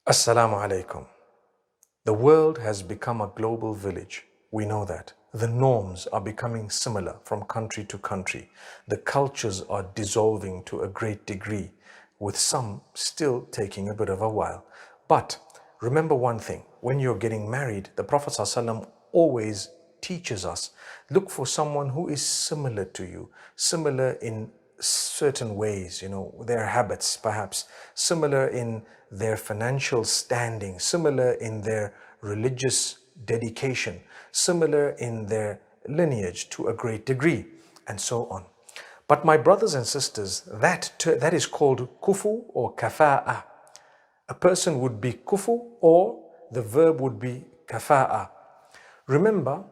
Assalamu alaikum. The world has become a global village. We know that. The norms are becoming similar from country to country. The cultures are dissolving to a great degree, with some still taking a bit of a while. But remember one thing, when you're getting married, the Prophet ﷺ always teaches us, look for someone who is similar to you, similar in certain ways, their habits perhaps, similar in their financial standing, similar in their religious dedication, similar in their lineage to a great degree, and so on. But my brothers and sisters, that is called kufu or kafa'a. A person would be kufu or the verb would be kafa'a. Remember,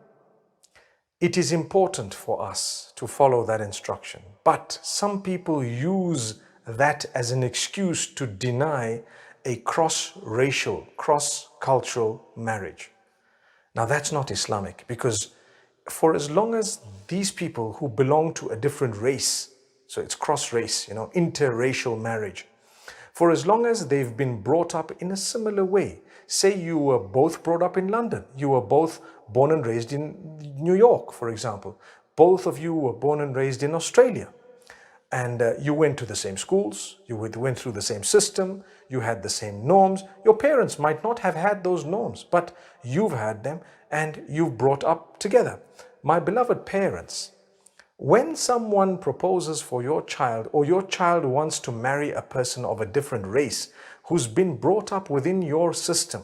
it is important for us to follow that instruction, but some people use that as an excuse to deny a cross-racial, cross-cultural marriage. Now that's not Islamic, because for as long as these people who belong to a different race, so it's cross-race, interracial marriage, for as long as they've been brought up in a similar way, say you were both brought up in London, you were both born and raised in New York, for example, both of you were born and raised in Australia, and you went to the same schools, you went through the same system, you had the same norms. Your parents might not have had those norms, but you've had them and you've brought up together. My beloved parents, when someone proposes for your child, or your child wants to marry a person of a different race who's been brought up within your system,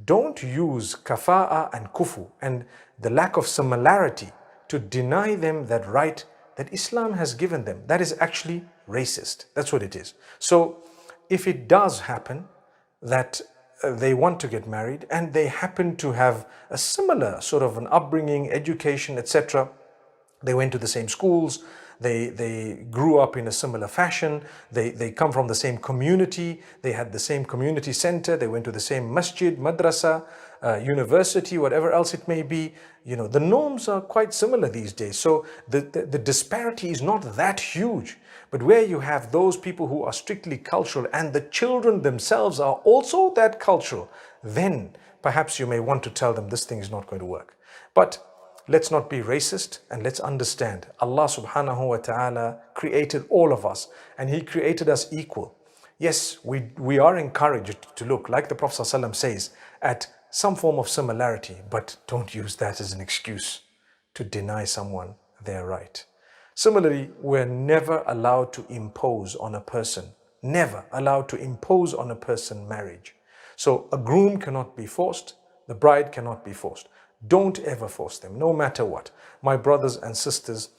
don't use kafa'a and kufu and the lack of similarity to deny them that right that Islam has given them. That is actually racist. That's what it is. So if it does happen that they want to get married and they happen to have a similar sort of an upbringing, education, etc., they went to the same schools, they grew up in a similar fashion, they come from the same community, they had the same community center, they went to the same masjid, madrasa, university, whatever else it may be. The norms are quite similar these days. So the disparity is not that huge. But where you have those people who are strictly cultural and the children themselves are also that cultural, then perhaps you may want to tell them this thing is not going to work. But let's not be racist, and let's understand Allah subhanahu wa ta'ala created all of us and He created us equal. Yes, we are encouraged to look, like the Prophet ﷺ says, at some form of similarity, but don't use that as an excuse to deny someone their right. Similarly, we're never allowed to impose on a person, never allowed to impose on a person marriage. So a groom cannot be forced, the bride cannot be forced. Don't ever force them, no matter what. My brothers and sisters,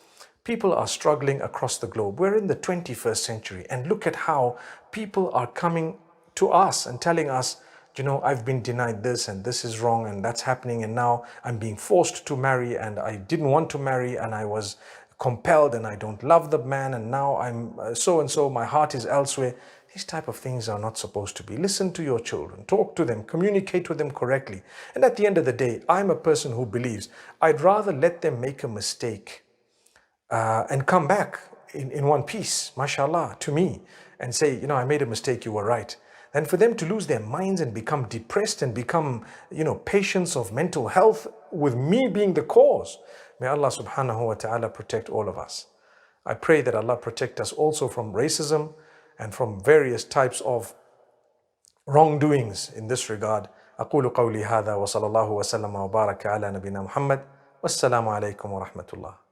people are struggling across the globe. We're in the 21st century, and look at how people are coming to us and telling us, I've been denied this and this is wrong and that's happening, and now I'm being forced to marry and I didn't want to marry and I was compelled and I don't love the man and now I'm so-and-so, my heart is elsewhere. These type of things are not supposed to be. Listen to your children, talk to them, communicate with them correctly. And at the end of the day, I'm a person who believes I'd rather let them make a mistake and come back in one piece, mashallah, to me and say, I made a mistake, you were right. Than for them to lose their minds and become depressed and become, patients of mental health with me being the cause. May Allah subhanahu wa ta'ala protect all of us. I pray that Allah protect us also from racism and from various types of wrongdoings in this regard. أقول قولي هذا وصلى الله وسلم وبارك على نبينا محمد والسلام عليكم ورحمة الله.